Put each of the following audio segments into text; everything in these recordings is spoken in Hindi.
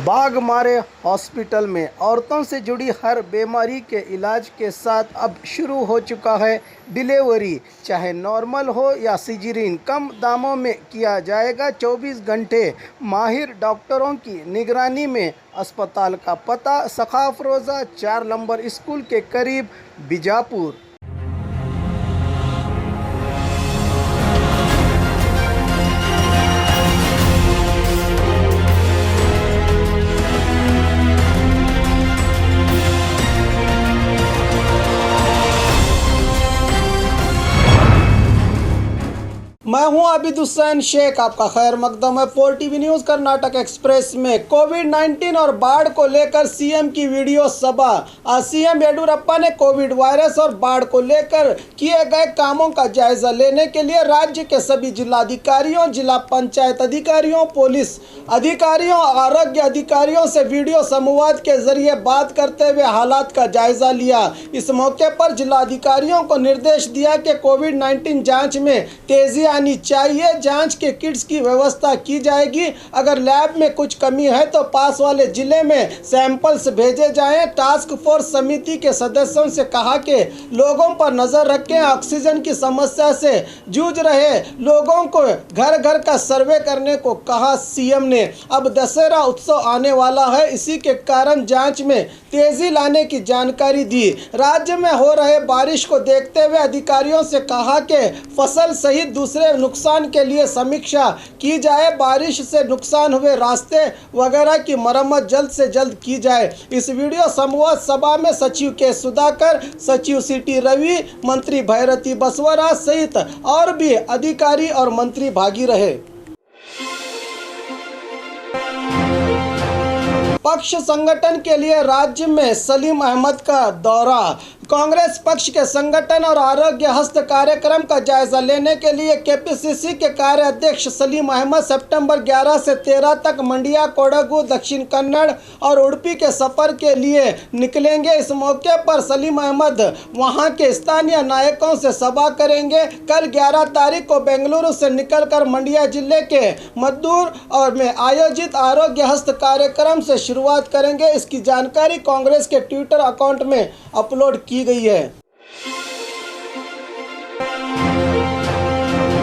बाघमारे हॉस्पिटल में औरतों से जुड़ी हर बीमारी के इलाज के साथ अब शुरू हो चुका है डिलीवरी। चाहे नॉर्मल हो या सिजेरियन, कम दामों में किया जाएगा। 24 घंटे माहिर डॉक्टरों की निगरानी में। अस्पताल का पता सखाफरोज़ा 4 नंबर स्कूल के करीब, बीजापुर। मैं हूं आबिद हुसैन शेख, आपका खैर मकदम है 4TV न्यूज़ कर्नाटक एक्सप्रेस में। कोविड-19 और बाढ़ को लेकर सीएम की वीडियो सभा। आज सीएम येडियुरप्पा ने कोविड वायरस और बाढ़ को लेकर किए गए कामों का जायजा लेने के लिए राज्य के सभी जिलाधिकारियों, जिला पंचायत अधिकारियों, पुलिस अधिकारियों, आरोग्य अधिकारियों से वीडियो संवाद के जरिए बात करते हुए हालात का जायजा लिया। इस मौके पर जिलाधिकारियों को निर्देश दिया कि कोविड-19 जाँच में तेजी आनी चाहिए। जांच के किट्स की व्यवस्था की जाएगी। अगर लैब में कुछ कमी है तो पास वाले जिले में सैंपल्स भेजे जाएं। टास्क फोर्स समिति के सदस्यों से कहा कि लोगों पर नजर रखें। ऑक्सीजन की समस्या से जूझ रहे लोगों को घर घर का सर्वे करने को कहा सीएम ने। अब दशहरा उत्सव आने वाला है, इसी के कारण जांच में तेजी लाने की जानकारी दी। राज्य में हो रहे बारिश को देखते हुए अधिकारियों से कहा कि फसल सहित दूसरे नुकसान के लिए समीक्षा की जाए। बारिश से नुकसान हुए रास्ते वगैरह की मरम्मत जल्द से जल्द की जाए। इस वीडियो संवाद सभा में सचिव के सुधाकर, सचिव सिटी रवि, मंत्री भैरती बसवराज सहित और भी अधिकारी और मंत्री भागी रहे। पक्ष संगठन के लिए राज्य में सलीम अहमद का दौरा। कांग्रेस पक्ष के संगठन और आरोग्य हस्त कार्यक्रम का जायजा लेने के लिए केपीसीसी के कार्याध्यक्ष सलीम अहमद सितंबर 11 से 13 तक मंडिया, कोडगु, दक्षिण कन्नड़ और उडुपी के सफर के लिए निकलेंगे। इस मौके पर सलीम अहमद वहां के स्थानीय नायकों से सभा करेंगे। कल 11 तारीख को बेंगलुरु से निकलकर मंडिया जिले के मद्दूर और में आयोजित आरोग्य हस्त कार्यक्रम से शुरुआत करेंगे। इसकी जानकारी कांग्रेस के ट्विटर अकाउंट में अपलोड की गई है।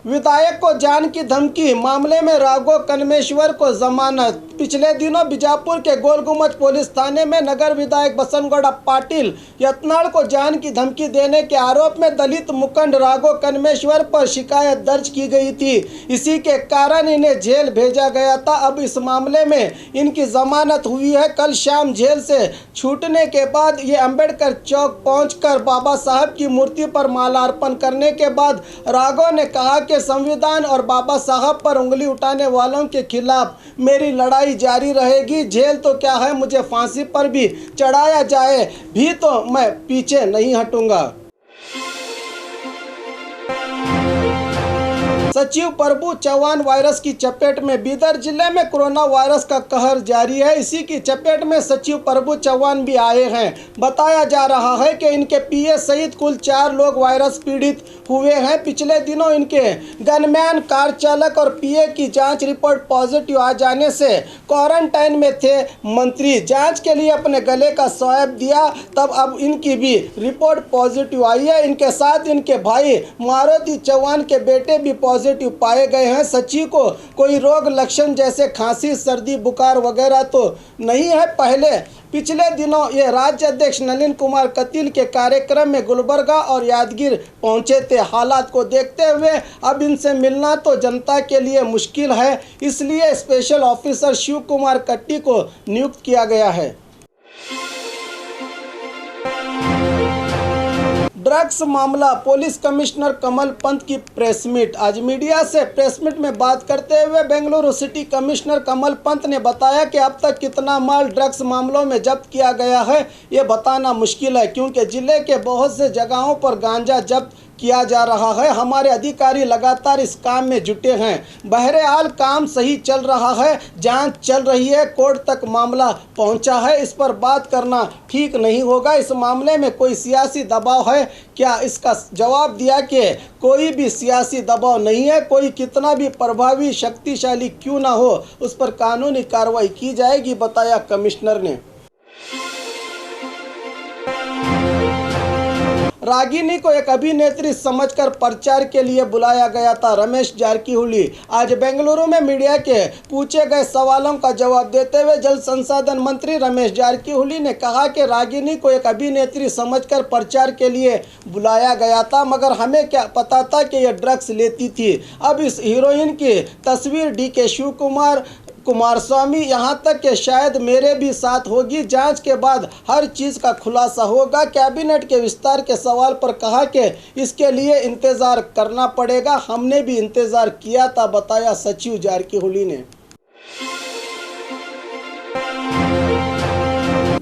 विधायक को जान की धमकी मामले में राघव कनमेश्वर को जमानत। पिछले दिनों बीजापुर के गोलगुमट पुलिस थाने में नगर विधायक बसनगौड़ा पाटिल यत्नाल को जान की धमकी देने के आरोप में दलित मुखंड राघव कनमेश्वर पर शिकायत दर्ज की गई थी। इसी के कारण इन्हें जेल भेजा गया था। अब इस मामले में इनकी जमानत हुई है। कल शाम जेल से छूटने के बाद ये अंबेडकर चौक पहुंचकर बाबा साहब की मूर्ति पर माल्यार्पण करने के बाद राघव ने कहा कि संविधान और बाबा साहब पर उंगली उठाने वालों के खिलाफ मेरी लड़ाई जारी रहेगी। जेल तो क्या है, मुझे फांसी पर भी चढ़ाया जाए भी तो मैं पीछे नहीं हटूंगा। सचिव प्रभु चौहान वायरस की चपेट में। बीदर जिले में कोरोना वायरस का कहर जारी है। इसी की चपेट में सचिव प्रभु चौहान भी आए हैं। बताया जा रहा है कि इनके पीए सहित कुल 4 लोग वायरस पीड़ित हुए हैं। पिछले दिनों इनके गनमैन, कार चालक और पीए की जांच रिपोर्ट पॉजिटिव आ जाने से क्वारंटाइन में थे मंत्री। जांच के लिए अपने गले का स्वैब दिया, तब अब इनकी भी रिपोर्ट पॉजिटिव आई है। इनके साथ इनके भाई मारुति चौहान के बेटे भी पॉजिटिव पाए गए हैं। सचिव को कोई रोग लक्षण जैसे खांसी, सर्दी, बुखार वगैरह तो नहीं है। पिछले दिनों ये राज्य अध्यक्ष नलिन कुमार कतील के कार्यक्रम में गुलबर्गा और यादगीर पहुंचे थे। हालात को देखते हुए अब इनसे मिलना तो जनता के लिए मुश्किल है, इसलिए स्पेशल ऑफिसर शिव कुमार कट्टी को नियुक्त किया गया है। ड्रग्स मामला, पुलिस कमिश्नर कमल पंत की प्रेस मीट। आज मीडिया से प्रेस मीट में बात करते हुए बेंगलुरु सिटी कमिश्नर कमल पंत ने बताया कि अब तक कितना माल ड्रग्स मामलों में जब्त किया गया है ये बताना मुश्किल है, क्योंकि जिले के बहुत से जगहों पर गांजा जब्त किया जा रहा है। हमारे अधिकारी लगातार इस काम में जुटे हैं। बहरहाल काम सही चल रहा है, जांच चल रही है, कोर्ट तक मामला पहुंचा है। इस पर बात करना ठीक नहीं होगा। इस मामले में कोई सियासी दबाव है क्या? इसका जवाब दिया कि कोई भी सियासी दबाव नहीं है। कोई कितना भी प्रभावी शक्तिशाली क्यों ना हो, उस पर कानूनी कार्रवाई की जाएगी, बताया कमिश्नर ने। रागिनी को एक अभिनेत्री समझकर प्रचार के लिए बुलाया गया था। रमेश जारकीहोली आज बेंगलुरु में मीडिया के पूछे गए सवालों का जवाब देते हुए जल संसाधन मंत्री रमेश जारकीहोली ने कहा कि रागिनी को एक अभिनेत्री समझकर प्रचार के लिए बुलाया गया था, मगर हमें क्या पता था कि यह ड्रग्स लेती थी। अब इस हीरोइन की तस्वीर DK शिवकुमार, कुमारस्वामी, यहाँ तक कि शायद मेरे भी साथ होगी। जांच के बाद हर चीज़ का खुलासा होगा। कैबिनेट के विस्तार के सवाल पर कहा कि इसके लिए इंतज़ार करना पड़ेगा। हमने भी इंतज़ार किया था, बताया सचिव जारकीहोली ने।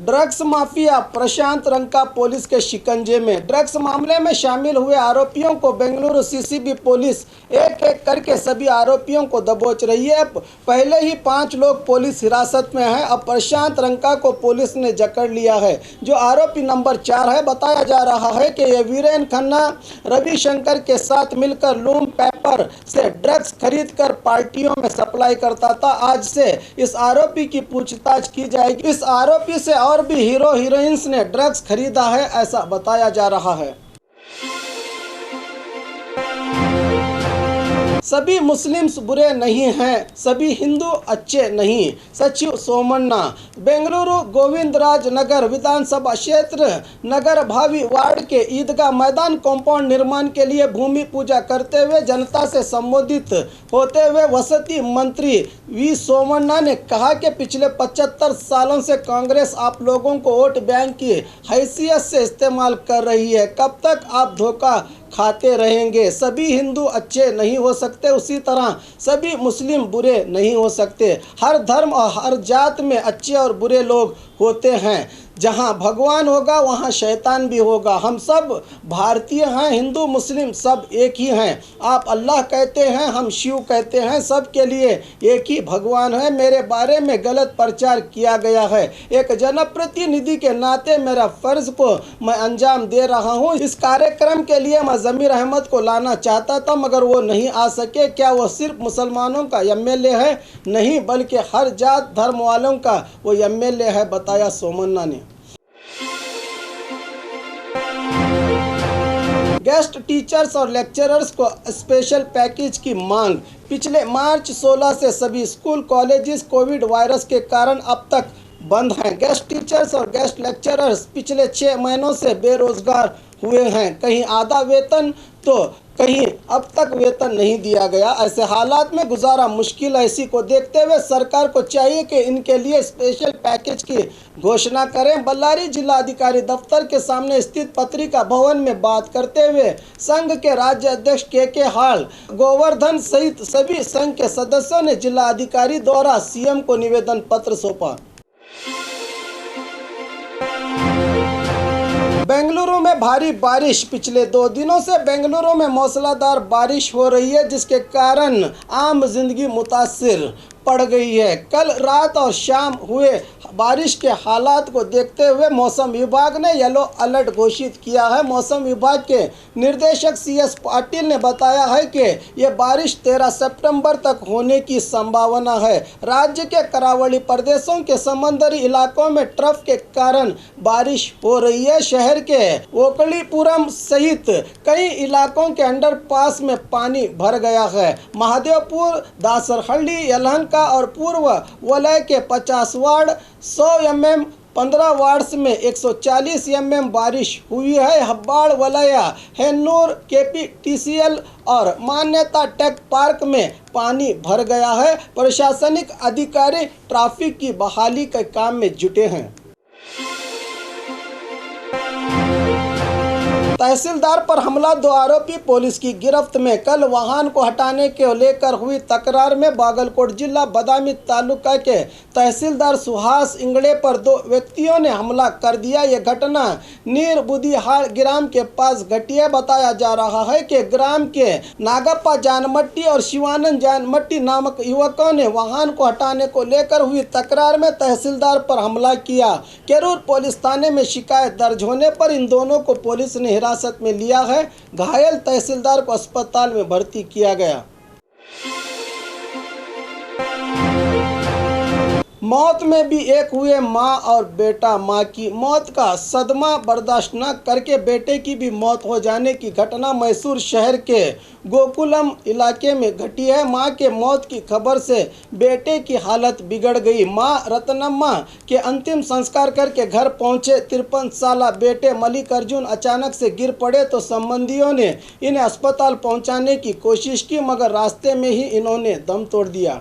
ड्रग्स माफिया प्रशांत रंका पुलिस के शिकंजे में। ड्रग्स मामले में शामिल हुए आरोपियों को बेंगलुरु CCB पुलिस एक एक करके सभी आरोपियों को दबोच रही है। पहले ही 5 लोग पुलिस हिरासत में हैं। अब प्रशांत रंका को पुलिस ने जकड़ लिया है, जो आरोपी नंबर 4 है। बताया जा रहा है कि यह वीरेन खन्ना रविशंकर के साथ मिलकर लूम पेपर से ड्रग्स खरीदकर पार्टियों में सप्लाई करता था। आज से इस आरोपी की पूछताछ की जाएगी। इस आरोपी से और भी हीरो हीरोइंस ने ड्रग्स खरीदा है, ऐसा बताया जा रहा है। सभी मुस्लिम्स बुरे नहीं हैं, सभी हिंदू अच्छे नहीं। सचिव सोमन्ना। बेंगलुरु गोविंदराज नगर विधानसभा क्षेत्र नगर भावी वार्ड के ईदगाह मैदान कॉम्पाउंड निर्माण के लिए भूमि पूजा करते हुए जनता से संबोधित होते हुए वसति मंत्री V सोमन्ना ने कहा कि पिछले 75 सालों से कांग्रेस आप लोगों को वोट बैंक की हैसियत से इस्तेमाल कर रही है। कब तक आप धोखा खाते रहेंगे? सभी हिंदू अच्छे नहीं हो सकते, उसी तरह सभी मुस्लिम बुरे नहीं हो सकते। हर धर्म और हर जात में अच्छे और बुरे लोग होते हैं। जहाँ भगवान होगा वहाँ शैतान भी होगा। हम सब भारतीय हैं, हिंदू मुस्लिम सब एक ही हैं। आप अल्लाह कहते हैं, हम शिव कहते हैं, सब के लिए एक ही भगवान है। मेरे बारे में गलत प्रचार किया गया है। एक जनप्रतिनिधि के नाते मेरा फर्ज को मैं अंजाम दे रहा हूँ। इस कार्यक्रम के लिए मैं ज़मीर अहमद को लाना चाहता था, मगर वो नहीं आ सके। क्या वो सिर्फ मुसलमानों का MLA है? नहीं, बल्कि हर जात धर्म वालों का वो MLA है, बताया सोमन्ना ने। गेस्ट टीचर्स और लेक्चरर्स को स्पेशल पैकेज की मांग। पिछले मार्च 16 से सभी स्कूल कॉलेजेस कोविड वायरस के कारण अब तक बंद हैं। गेस्ट टीचर्स और गेस्ट लेक्चरर्स पिछले 6 महीनों से बेरोजगार हुए हैं। कहीं आधा वेतन तो कहीं अब तक वेतन नहीं दिया गया। ऐसे हालात में गुजारा मुश्किल है। इसी को देखते हुए सरकार को चाहिए कि इनके लिए स्पेशल पैकेज की घोषणा करें। बल्लारी जिला अधिकारी दफ्तर के सामने स्थित पत्रिका भवन में बात करते हुए संघ के राज्य अध्यक्ष KK हाल गोवर्धन सहित सभी संघ के सदस्यों ने जिला अधिकारी द्वारा CM को निवेदन पत्र सौंपा। बेंगलुरु में भारी बारिश। पिछले 2 दिनों से बेंगलुरु में मूसलाधार बारिश हो रही है, जिसके कारण आम जिंदगी मुतासिर पड़ गई है। कल रात और शाम हुए बारिश के हालात को देखते हुए मौसम विभाग ने येलो अलर्ट घोषित किया है। मौसम विभाग के निर्देशक CS पाटिल ने बताया है कि यह बारिश 13 सितंबर तक होने की संभावना है। राज्य के करावली प्रदेशों के समंदरी इलाकों में ट्रफ के कारण बारिश हो रही है। शहर के ओकलीपुरम सहित कई इलाकों के अंडरपास में पानी भर गया है। महादेवपुर, दासरहಳ್ಳಿ, यलहंका और पूर्व वलय के 50 वार्ड, 100 mm 15 वार्ड्स में 140 mm बारिश हुई है। हब्बाड़ वलय, हेन्नूर, KPTCL और मान्यता टेक पार्क में पानी भर गया है। प्रशासनिक अधिकारी ट्रैफिक की बहाली के काम में जुटे हैं। तहसीलदार पर हमला, 2 आरोपी पुलिस की गिरफ्त में। कल वाहन को हटाने को लेकर हुई तकरार में बागलकोट जिला बदामी तालुका के तहसीलदार सुहास इंगड़े पर 2 व्यक्तियों ने हमला कर दिया। यह घटना नीरबुदिहाड़ ग्राम के पास घटी है। बताया जा रहा है कि ग्राम के नागप्पा जानमट्टी और शिवानंद जानमट्टी नामक युवकों ने वाहन को हटाने को लेकर हुई तकरार में तहसीलदार पर हमला किया। केरूर पुलिस थाने में शिकायत दर्ज होने पर इन दोनों को पुलिस ने हिरासत में लिया है। घायल तहसीलदार को अस्पताल में भर्ती किया गया। मौत में भी एक हुए मां और बेटा। मां की मौत का सदमा बर्दाश्त न करके बेटे की भी मौत हो जाने की घटना मैसूर शहर के गोकुलम इलाके में घटी है। मां के मौत की खबर से बेटे की हालत बिगड़ गई। मां रत्नम्मा के अंतिम संस्कार करके घर पहुंचे 53 साला बेटे मलिक अर्जुन अचानक से गिर पड़े तो संबंधियों ने इन्हें अस्पताल पहुंचाने की कोशिश की, मगर रास्ते में ही इन्होंने दम तोड़ दिया।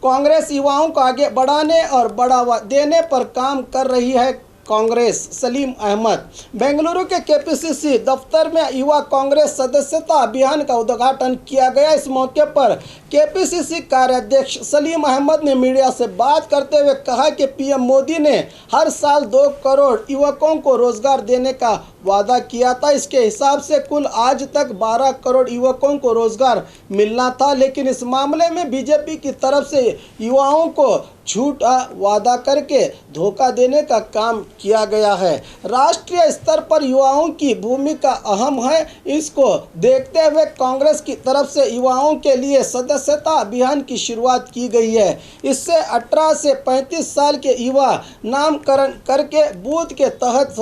कांग्रेस युवाओं को आगे बढ़ाने और बढ़ावा देने पर काम कर रही है। कांग्रेस सलीम अहमद बेंगलुरु के केपीसीसी दफ्तर में युवा कांग्रेस सदस्यता अभियान का उद्घाटन किया गया। इस मौके पर केपीसीसी कार्याध्यक्ष सलीम अहमद ने मीडिया से बात करते हुए कहा कि पीएम मोदी ने हर साल 2 करोड़ युवकों को रोजगार देने का वादा किया था। इसके हिसाब से कुल आज तक 12 करोड़ युवकों को रोजगार मिलना था, लेकिन इस मामले में बीजेपी की तरफ से युवाओं को झूठा वादा करके धोखा देने का काम किया गया है। राष्ट्रीय स्तर पर युवाओं की भूमिका अहम है। इसको देखते हुए कांग्रेस की तरफ से युवाओं के लिए सदस्यता अभियान की शुरुआत की गई है। इससे 18 से 35 साल के युवा नामकरण करके बूथ के तहत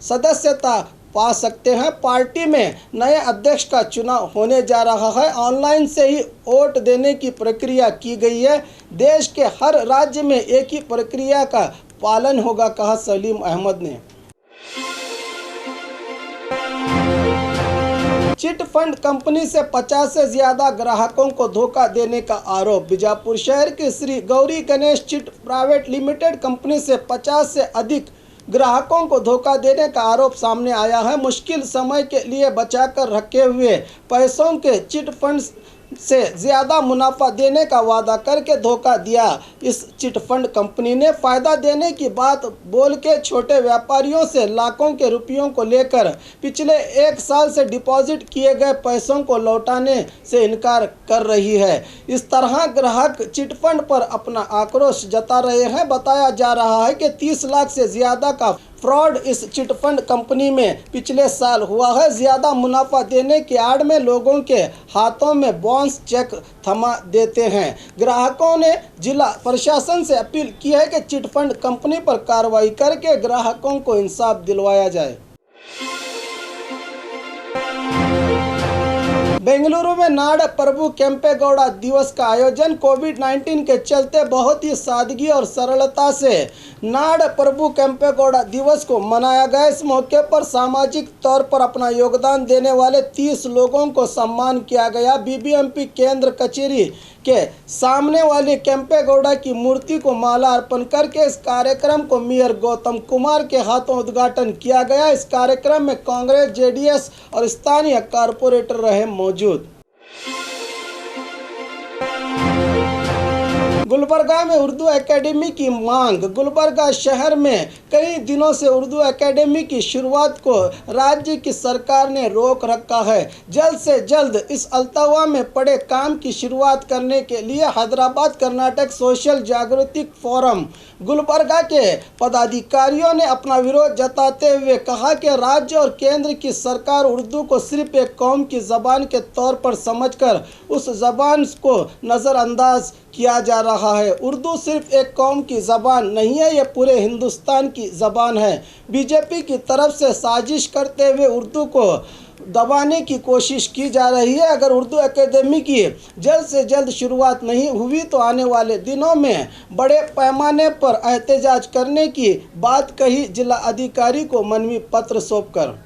सदस्यता पा सकते हैं। पार्टी में नए अध्यक्ष का चुनाव होने जा रहा है। ऑनलाइन से ही वोट देने की प्रक्रिया की गई है। देश के हर राज्य में एक ही प्रक्रिया का पालन होगा, कहा सलीम अहमद ने। चिट फंड कंपनी से 50 से ज्यादा ग्राहकों को धोखा देने का आरोप। बीजापुर शहर के Shri Gauri Ganesh chit private limited company से 50 से अधिक ग्राहकों को धोखा देने का आरोप सामने आया है। मुश्किल समय के लिए बचाकर रखे हुए पैसों के चिट फंड से ज़्यादा मुनाफा देने का वादा करके धोखा दिया। इस चिट फंड कंपनी ने फ़ायदा देने की बात बोल के छोटे व्यापारियों से लाखों के रुपयों को लेकर पिछले 1 साल से डिपॉजिट किए गए पैसों को लौटाने से इनकार कर रही है। इस तरह ग्राहक चिट फंड पर अपना आक्रोश जता रहे हैं। बताया जा रहा है कि 30 लाख से ज़्यादा का फ्रॉड इस चिटफंड कंपनी में पिछले साल हुआ है। ज़्यादा मुनाफा देने की आड़ में लोगों के हाथों में बाउंस चेक थमा देते हैं। ग्राहकों ने जिला प्रशासन से अपील की है कि चिटफंड कंपनी पर कार्रवाई करके ग्राहकों को इंसाफ दिलवाया जाए। बेंगलुरु में नाड़ प्रभु केम्पेगौड़ा दिवस का आयोजन। कोविड-19 के चलते बहुत ही सादगी और सरलता से नाड़ प्रभु केम्पेगौड़ा दिवस को मनाया गया। इस मौके पर सामाजिक तौर पर अपना योगदान देने वाले 30 लोगों को सम्मान किया गया। बीबीएमपी केंद्र कचेरी के सामने वाली केम्पेगौड़ा की मूर्ति को माला अर्पण करके इस कार्यक्रम को मेयर गौतम कुमार के हाथों उद्घाटन किया गया। इस कार्यक्रम में कांग्रेस, जेडीएस और स्थानीय कारपोरेटर रहे मौजूद। गुलबर्गा में उर्दू एकेडमी की मांग। गुलबर्गा शहर में कई दिनों से उर्दू एकेडमी की शुरुआत को राज्य की सरकार ने रोक रखा है। जल्द से जल्द इस अल्तवा में पड़े काम की शुरुआत करने के लिए हैदराबाद कर्नाटक सोशल जागृति फोरम गुलबर्गा के पदाधिकारियों ने अपना विरोध जताते हुए कहा कि राज्य और केंद्र की सरकार उर्दू को सिर्फ एक कौम की ज़बान के तौर पर समझकर उस ज़बान को नज़रअंदाज किया जा रहा है। उर्दू सिर्फ एक कौम की ज़बान नहीं है, ये पूरे हिंदुस्तान की ज़बान है। बीजेपी की तरफ से साजिश करते हुए उर्दू को दबाने की कोशिश की जा रही है। अगर उर्दू एकेडमी की जल्द से जल्द शुरुआत नहीं हुई तो आने वाले दिनों में बड़े पैमाने पर एहतजाज करने की बात कही जिला अधिकारी को मनवी पत्र सौंपकर।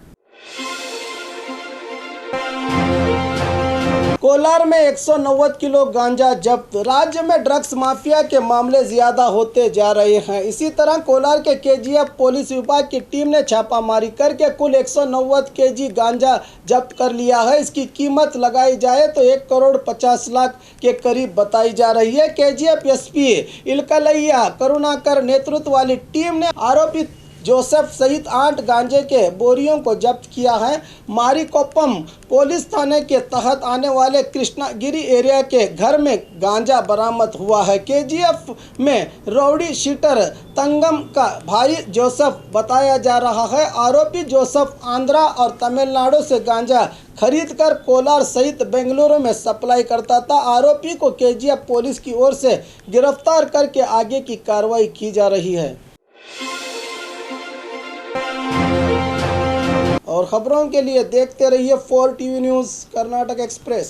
कोलार में 190 किलो गांजा जब्त। राज्य में ड्रग्स माफिया के मामले ज्यादा होते जा रहे हैं। इसी तरह कोलार के केजीएफ पुलिस विभाग की टीम ने छापामारी करके कुल 190 केजी गांजा जब्त कर लिया है। इसकी कीमत लगाई जाए तो 1 करोड़ 50 लाख के करीब बताई जा रही है। केजीएफ एसपी इलकलैया करुणाकर नेतृत्व वाली टीम ने आरोपी जोसेफ सहित 8 गांजे के बोरियों को जब्त किया है। मारीकोपम पुलिस थाने के तहत आने वाले कृष्णागिरी एरिया के घर में गांजा बरामद हुआ है। केजीएफ में रौडी शीटर तंगम का भाई जोसेफ बताया जा रहा है। आरोपी जोसेफ आंध्रा और तमिलनाडु से गांजा खरीदकर कोलार सहित बेंगलुरु में सप्लाई करता था। आरोपी को केजीएफ पुलिस की ओर से गिरफ्तार करके आगे की कार्रवाई की जा रही है। और खबरों के लिए देखते रहिए 4 टीवी न्यूज़ कर्नाटक एक्सप्रेस।